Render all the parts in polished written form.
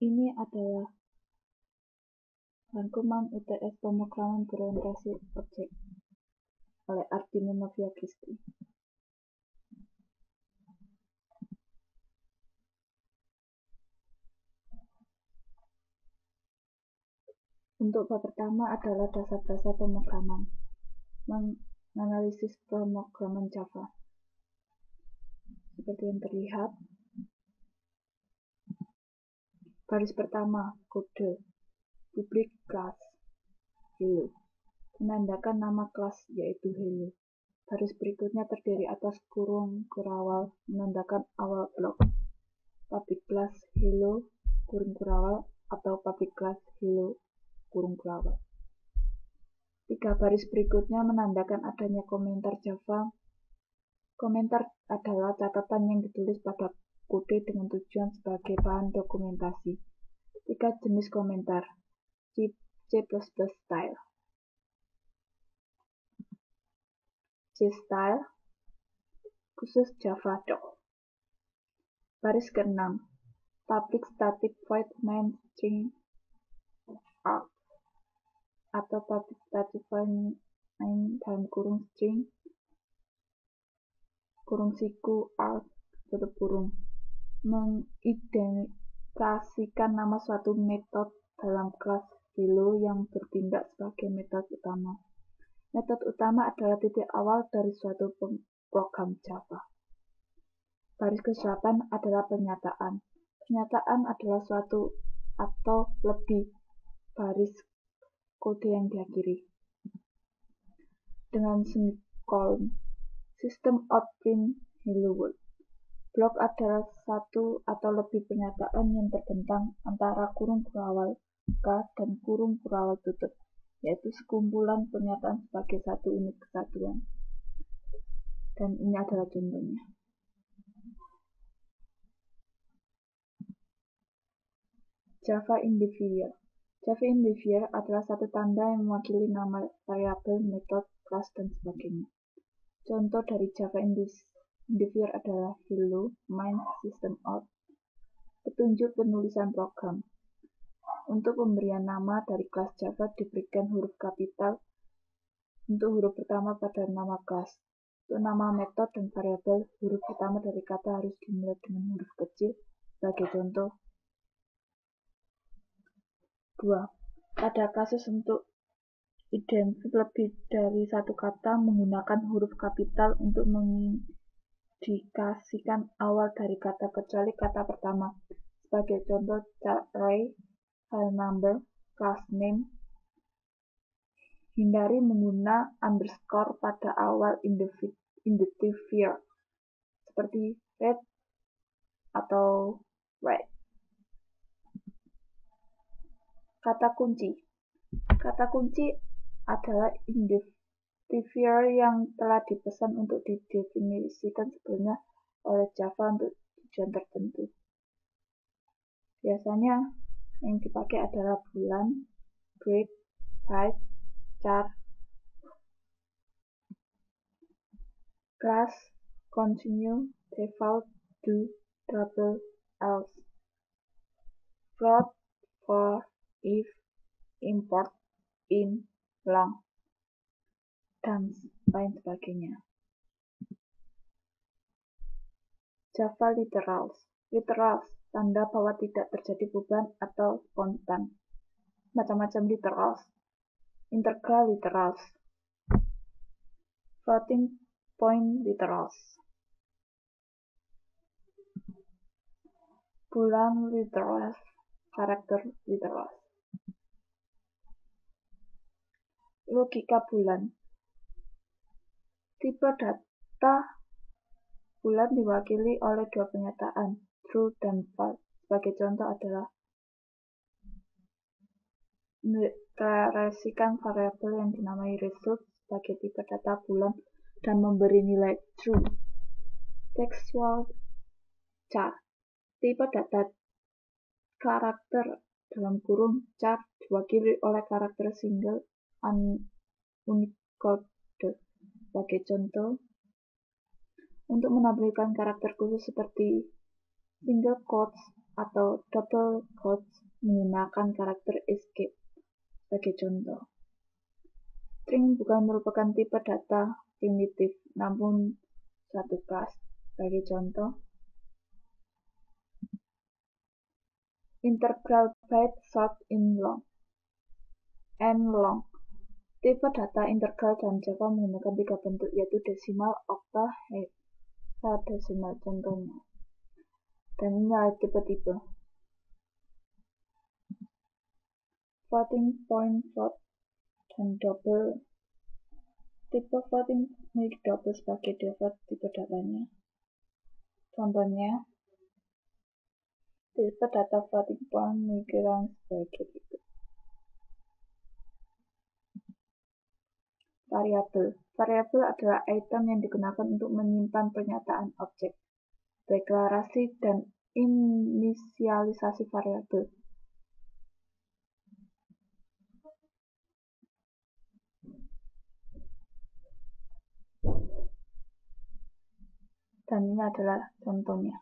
Ini adalah rangkuman UTS pemrograman berorientasi objek oleh Ardini Novia Christy. Untuk bab pertama adalah dasar-dasar pemrograman, menganalisis pemrograman Java. Seperti yang terlihat, baris pertama, kode public class hello, menandakan nama kelas yaitu hello. Baris berikutnya terdiri atas kurung kurawal, menandakan awal blok. Public class hello, kurung kurawal, atau public class hello, kurung kurawal. 3 baris berikutnya menandakan adanya komentar Java. Komentar adalah catatan yang ditulis pada kode dengan tujuan sebagai bahan dokumentasi. 3 jenis komentar. C++ style. C style khusus Java doc. Baris ke-6. Public static void main string arg atau public static void main dalam kurung string kurung siku arg tutup kurung, mengidentifikasikan nama suatu metode dalam kelas hello yang bertindak sebagai metode utama. Metode utama adalah titik awal dari suatu program Java. Baris ke-8 adalah pernyataan. Pernyataan adalah suatu atau lebih baris kode yang diakhiri dengan semikolon. Sistem out print hello world. Blok adalah satu atau lebih pernyataan yang terbentang antara kurung kurawal K dan kurung kurawal tutup, yaitu sekumpulan pernyataan sebagai satu unit kesatuan. Dan ini adalah contohnya. Java indivier. Java indivier adalah satu tanda yang mewakili nama variabel, metode, kelas, dan sebagainya. Contoh dari Java indivier adalah hello, main, system out. Petunjuk penulisan program. Untuk pemberian nama dari kelas Java diberikan huruf kapital untuk huruf pertama pada nama kelas. Untuk nama metode dan variabel, huruf pertama dari kata harus dimulai dengan huruf kecil. Sebagai contoh, 2. Pada kasus untuk identik lebih dari satu kata menggunakan huruf kapital untuk mengindikasikan awal dari kata kecuali kata pertama. Sebagai contoh, child array, file number, class name. Hindari menggunakan underscore pada awal identifier seperti read atau write. Kata kunci. Kata kunci adalah identifier yang telah dipesan untuk didefinisikan sebelumnya oleh Java untuk tujuan tertentu. Biasanya yang dipakai adalah bulan, break, byte, char, class, continue, default, do, double, else, float, for, if, import, in, long, dan lain sebagainya. Java literals. Literals, tanda bahwa tidak terjadi perubahan atau konstan. Macam-macam literals. Integral literals. Floating point literals. Bulan literals. Karakter literals. Logika bulan. Tipe data bulan diwakili oleh 2 pernyataan, true dan false. Sebagai contoh adalah mendeklarasikan variabel yang dinamai result sebagai tipe data bulan dan memberi nilai true. Textual char. Tipe data karakter dalam kurung char diwakili oleh karakter single Unicode. Sebagai contoh, untuk menampilkan karakter khusus seperti single quotes atau double quotes menggunakan karakter escape. Sebagai contoh, string bukan merupakan tipe data primitif, namun suatu kelas. Sebagai contoh, integral byte short and long. Tipe data integral dalam Java menggunakan 3 bentuk, yaitu desimal, okta, hexadesimal contohnya. Dan ini adalah tipe-tipe. Floating point float dan double. Tipe floating memiliki double sebagai default tipe datanya. Contohnya, tipe data floating point memiliki range sebagai berikut. Variabel. Variabel adalah item yang digunakan untuk menyimpan pernyataan objek, deklarasi, dan inisialisasi variabel. Dan ini adalah contohnya.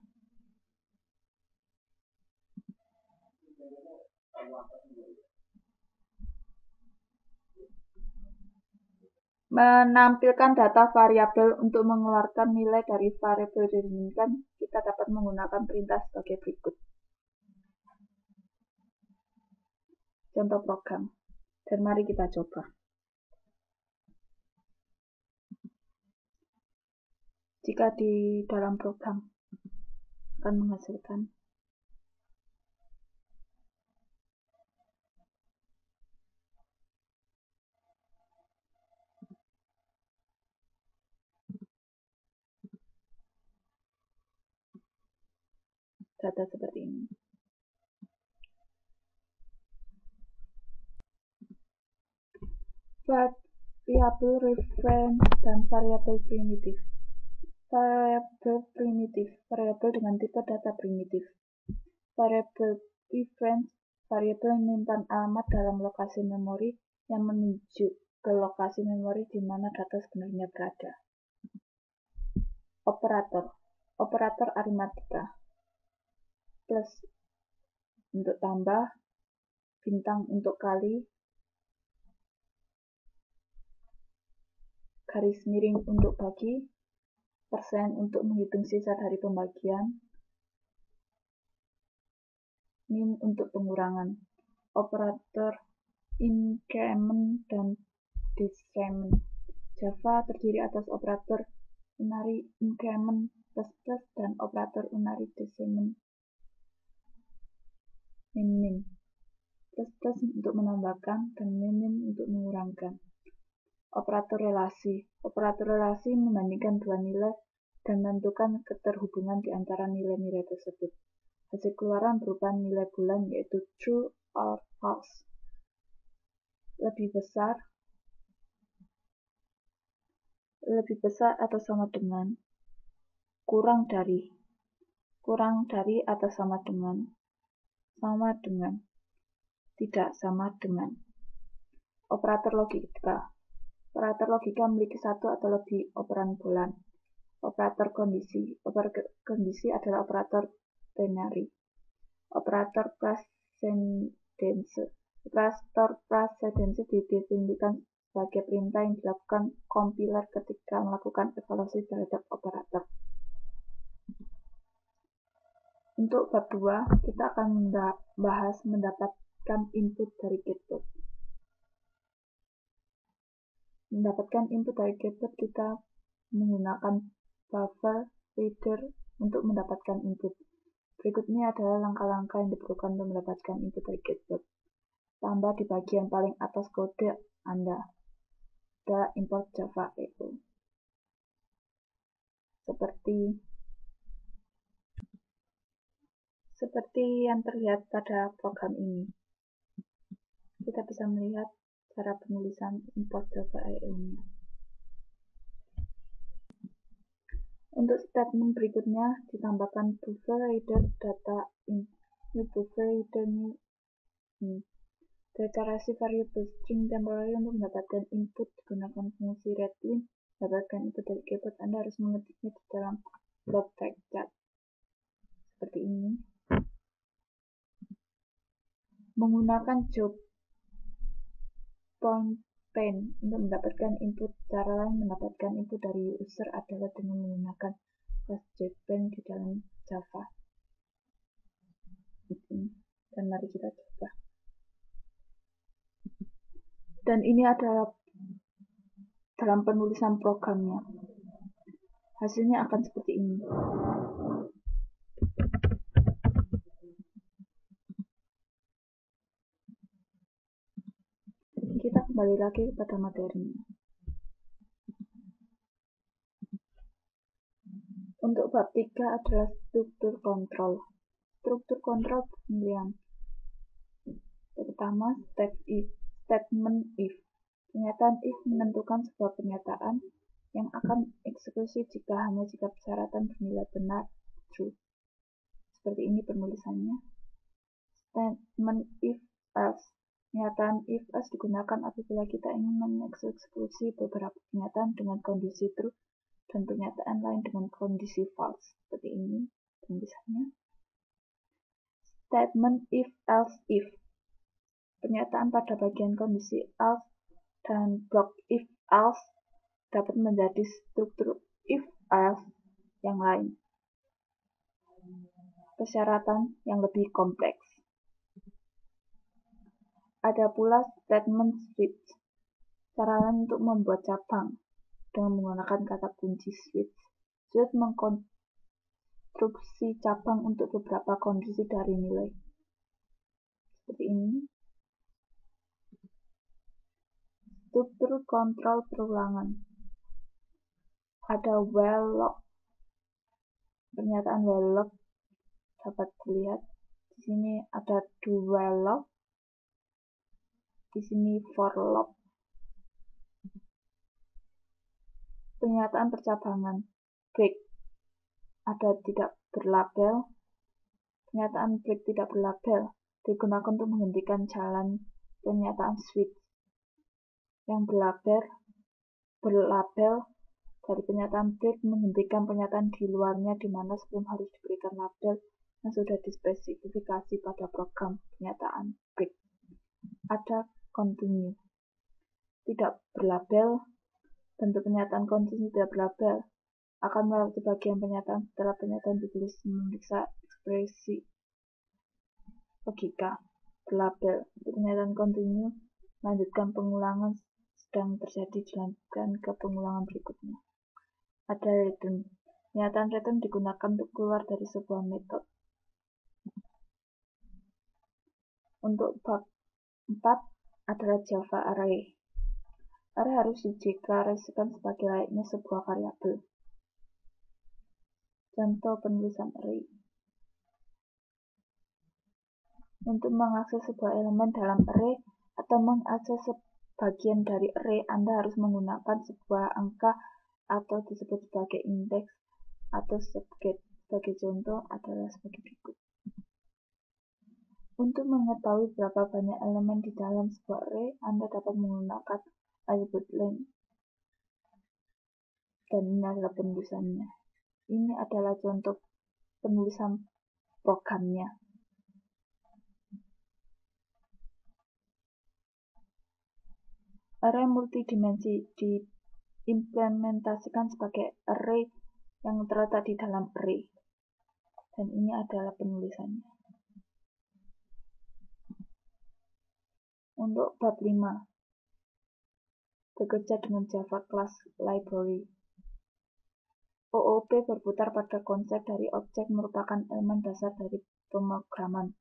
Menampilkan data variabel untuk mengeluarkan nilai dari variabel yang diinginkan, kita dapat menggunakan perintah sebagai berikut. Contoh program. Dan mari kita coba. Jika di dalam program akan menghasilkan data seperti ini. Variabel reference dan variabel primitif. Variabel primitif, variabel dengan tipe data primitif. Variabel reference, variabel yang menyimpan alamat dalam lokasi memori yang menuju ke lokasi memori di mana data sebenarnya berada. Operator, operator aritmatika. Plus untuk tambah, bintang untuk kali, garis miring untuk bagi, persen untuk menghitung sisa dari pembagian, min untuk pengurangan. Operator increment dan decrement. Java terdiri atas operator unary increment plus dan operator unary decrement min. Plus untuk menambahkan dan min untuk mengurangkan. Operator relasi. Operator relasi membandingkan dua nilai dan menentukan keterhubungan di antara nilai-nilai tersebut. Hasil keluaran berupa nilai bulan, yaitu true or false. Lebih besar atau sama dengan, kurang dari atau sama dengan, tidak sama dengan. Operator logika. Operator logika memiliki satu atau lebih operan bulan. Operator kondisi. Operator kondisi adalah operator ternary. Operator precedensi. Operator precedensi didefinisikan sebagai perintah yang dilakukan kompiler ketika melakukan evaluasi terhadap operator. Untuk bab 2, kita akan membahas mendapatkan input dari keyboard. Mendapatkan input dari keyboard, kita menggunakan buffer reader untuk mendapatkan input. Berikutnya adalah langkah-langkah yang diperlukan untuk mendapatkan input dari keyboard. Tambah di bagian paling atas kode Anda. Ada import Java EO. Seperti yang terlihat pada program ini. Kita bisa melihat cara penulisan import Java EO-nya. Untuk statement berikutnya ditambahkan buffer reader data in new buffer reader new deklarasi variabel string temporary untuk mendapatkan input digunakan fungsi readLine. Mendapatkan input dari keyboard, Anda harus mengetiknya di dalam block backchat seperti ini. Menggunakan job pane untuk mendapatkan input. Cara lain mendapatkan input dari user adalah dengan menggunakan kelas JPane di dalam Java. Dan mari kita coba. Dan ini adalah dalam penulisan programnya. Hasilnya akan seperti ini. Kita kembali lagi pada materinya. Untuk bab 3 adalah struktur kontrol. Struktur kontrol pemilihan. Pertama, statement if. Pernyataan if menentukan sebuah pernyataan yang akan eksekusi hanya jika persyaratan bernilai benar, true. Seperti ini penulisannya. Statement if else. Pernyataan if else digunakan apabila kita ingin mengeksekusi beberapa pernyataan dengan kondisi true dan pernyataan lain dengan kondisi false. Seperti ini penulisannya. Statement if else if. Pernyataan pada bagian kondisi else dan blok if else dapat menjadi struktur if else yang lain. Persyaratan yang lebih kompleks. Ada pula statement switch. Cara lain untuk membuat cabang dengan menggunakan kata kunci switch. Switch mengkonstruksi cabang untuk beberapa kondisi dari nilai. Seperti ini. Struktur kontrol perulangan. Ada while loop. Pernyataan while loop dapat dilihat di sini ada do while loop. Di sini for loop. Pernyataan percabangan. Break ada tidak berlabel. Pernyataan break tidak berlabel digunakan untuk menghentikan jalan pernyataan switch. Yang berlabel dari pernyataan break menghentikan pernyataan di luarnya di mana sebelum harus diberikan label yang sudah dispesifikasi pada program pernyataan break. Ada continue. Tidak berlabel. Bentuk pernyataan continue tidak berlabel akan melewati bagian pernyataan setelah pernyataan ditulis memeriksa ekspresi logika. Berlabel. Untuk pernyataan continue melanjutkan pengulangan sedang terjadi dilanjutkan ke pengulangan berikutnya. Ada return. Pernyataan return digunakan untuk keluar dari sebuah metode. Untuk bab 4 adalah Java array. Array harus dideklarasikan sebagai layaknya sebuah variabel. Contoh penulisan array. Untuk mengakses sebuah elemen dalam array atau mengakses sebagian dari array, Anda harus menggunakan sebuah angka atau disebut sebagai indeks atau sebagai contoh adalah sebagai berikut. Untuk mengetahui berapa banyak elemen di dalam sebuah array, Anda dapat menggunakan attribute length. Dan ini adalah penulisannya. Ini adalah contoh penulisan programnya. Array multidimensi diimplementasikan sebagai array yang terletak di dalam array. Dan ini adalah penulisannya. Untuk bab 5, bekerja dengan Java Class Library. OOP berputar pada konsep dari objek merupakan elemen dasar dari pemrograman.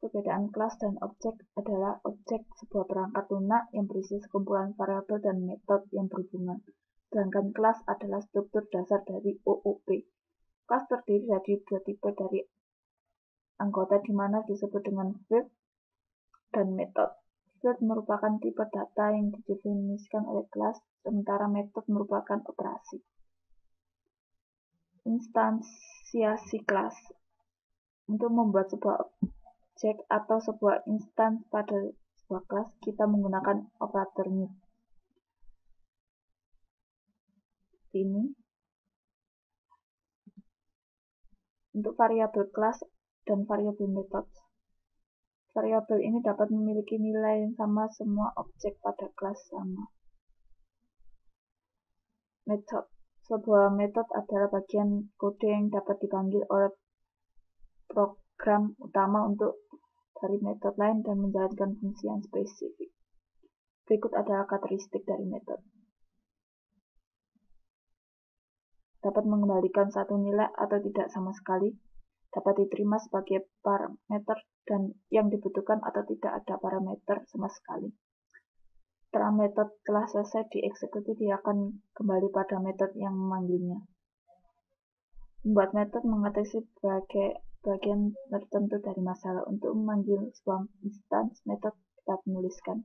Perbedaan kelas dan objek adalah objek sebuah perangkat lunak yang berisi sekumpulan variabel dan metode yang berhubungan, sedangkan kelas adalah struktur dasar dari OOP. Kelas terdiri dari dua tipe dari anggota di mana disebut dengan field dan metode. Field merupakan tipe data yang didefinisikan oleh kelas, sementara metode merupakan operasi. Instansiasi kelas. Untuk membuat sebuah objek atau sebuah instance pada sebuah kelas, kita menggunakan operator new. Ini untuk variabel kelas dan variabel metode. Variabel ini dapat memiliki nilai yang sama semua objek pada kelas sama. Method. Sebuah metode adalah bagian kode yang dapat dipanggil oleh program utama untuk dari metode lain dan menjalankan fungsi yang spesifik. Berikut adalah karakteristik dari metode. Dapat mengembalikan satu nilai atau tidak sama sekali, dapat diterima sebagai parameter dan yang dibutuhkan atau tidak ada parameter sama sekali. Setelah metode telah selesai dieksekusi, dia akan kembali pada metode yang memanggilnya. Membuat metode mengatasi bagian tertentu dari masalah. Untuk memanggil sebuah instance metode, kita menuliskan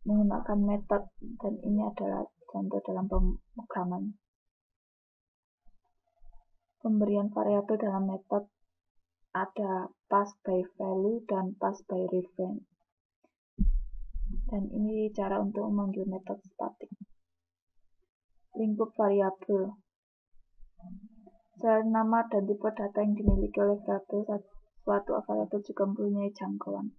menggunakan metode, dan ini adalah contoh dalam pemrograman. Pemberian variabel dalam metode ada pass by value dan pass by reference. Dan ini cara untuk memanggil metode statik. Lingkup variabel. Selain nama dan tipe data yang dimiliki oleh variabel, suatu variabel juga mempunyai jangkauan.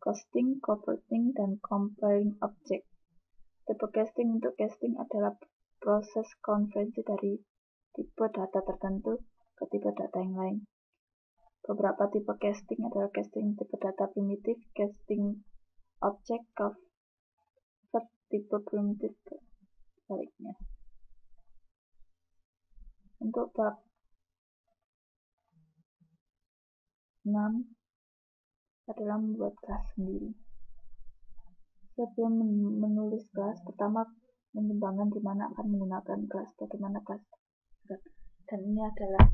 Casting, converting, dan comparing object. Tipe casting. Untuk casting adalah proses konversi dari tipe data tertentu ke tipe data yang lain. Beberapa tipe casting adalah casting tipe data primitif, casting object, convert tipe primitif, sebaliknya. Untuk bab 6 adalah membuat kelas sendiri. Sebelum menulis kelas, pertama mengembangkan di mana akan menggunakan kelas, bagaimana kelas. Dan ini adalah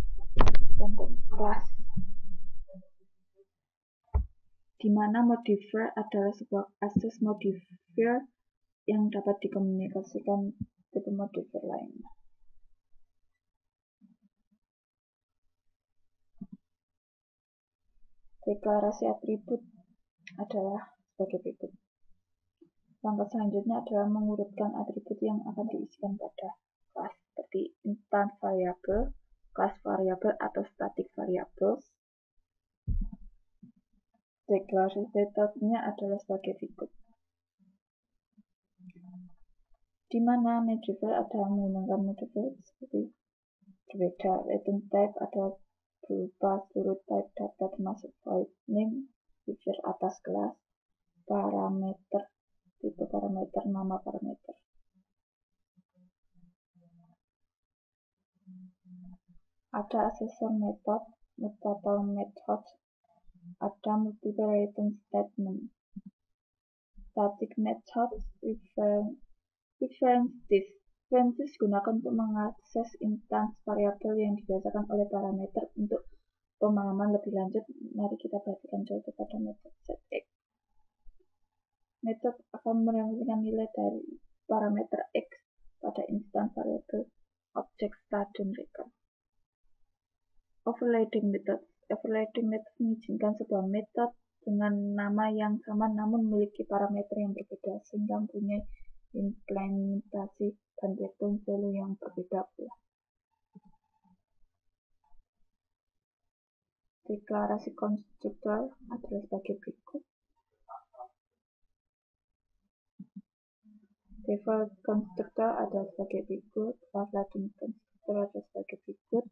contoh kelas, di mana modifier adalah sebuah akses modifier yang dapat dikomunikasikan ke modifier lainnya. Deklarasi atribut adalah sebagai berikut. Langkah selanjutnya adalah mengurutkan atribut yang akan diisikan pada kelas, seperti instance variable, kelas variable, atau static variables. Deklarasi metodenya adalah sebagai berikut, di mana modifier adalah menggunakan modifier seperti berbeda. Return type adalah berupa seluruh type data termasuk void name, feature atas kelas, parameter, tipe parameter, nama parameter. Ada asesor method, mutable method, ada multiple return statement. Static method, references digunakan untuk mengakses instance variabel yang dibiasakan oleh parameter. Untuk pemahaman lebih lanjut, mari kita perhatikan contoh pada metode setX. Metode akan mereferensikan nilai dari parameter X pada instance variabel objek start dan record. Overriding method. Overriding method mengizinkan sebuah metode dengan nama yang sama namun memiliki parameter yang berbeda, sehingga mempunyai implementasi dan return value yang berbeda pula. Deklarasi konstruktor adalah sebagai berikut. Default konstruktor adalah sebagai berikut. Overriding konstruktor adalah sebagai berikut.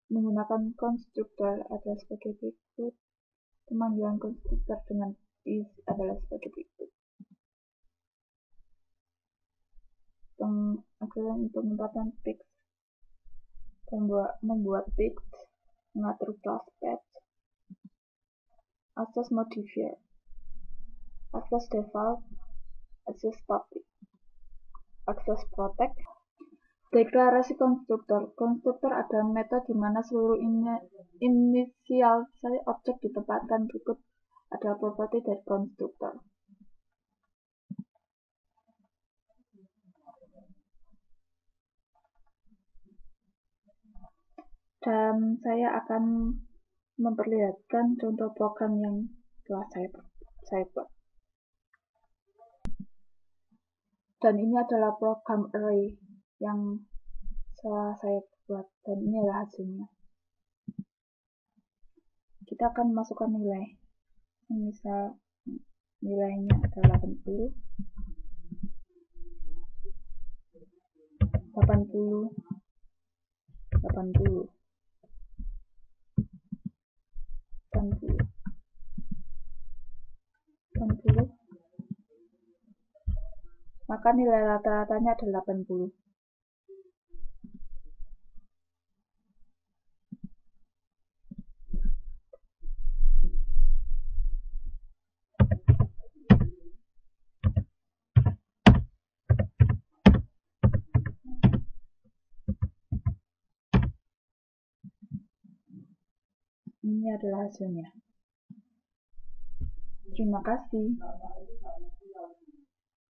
Menggunakan konstruktor adalah sebagai berikut. Pemanggilan konstruktor dengan is adalah sebagai berikut. Penempatan fix. Membuat fix, mengatur class path, akses modifier, akses default, akses public, akses protect. Deklarasi konstruktor. Konstruktor adalah metode di mana seluruh inisialisasi objek ditempatkan. Berikut adalah properti dari konstruktor. Dan saya akan memperlihatkan contoh program yang telah saya buat. Dan ini adalah program array yang setelah saya buat, dan ini adalah hasilnya. Kita akan masukkan nilai, misal nilainya adalah 80, 80, 80, 80, 80, maka nilai rata-ratanya adalah 80. Ini adalah hasilnya. Terima kasih.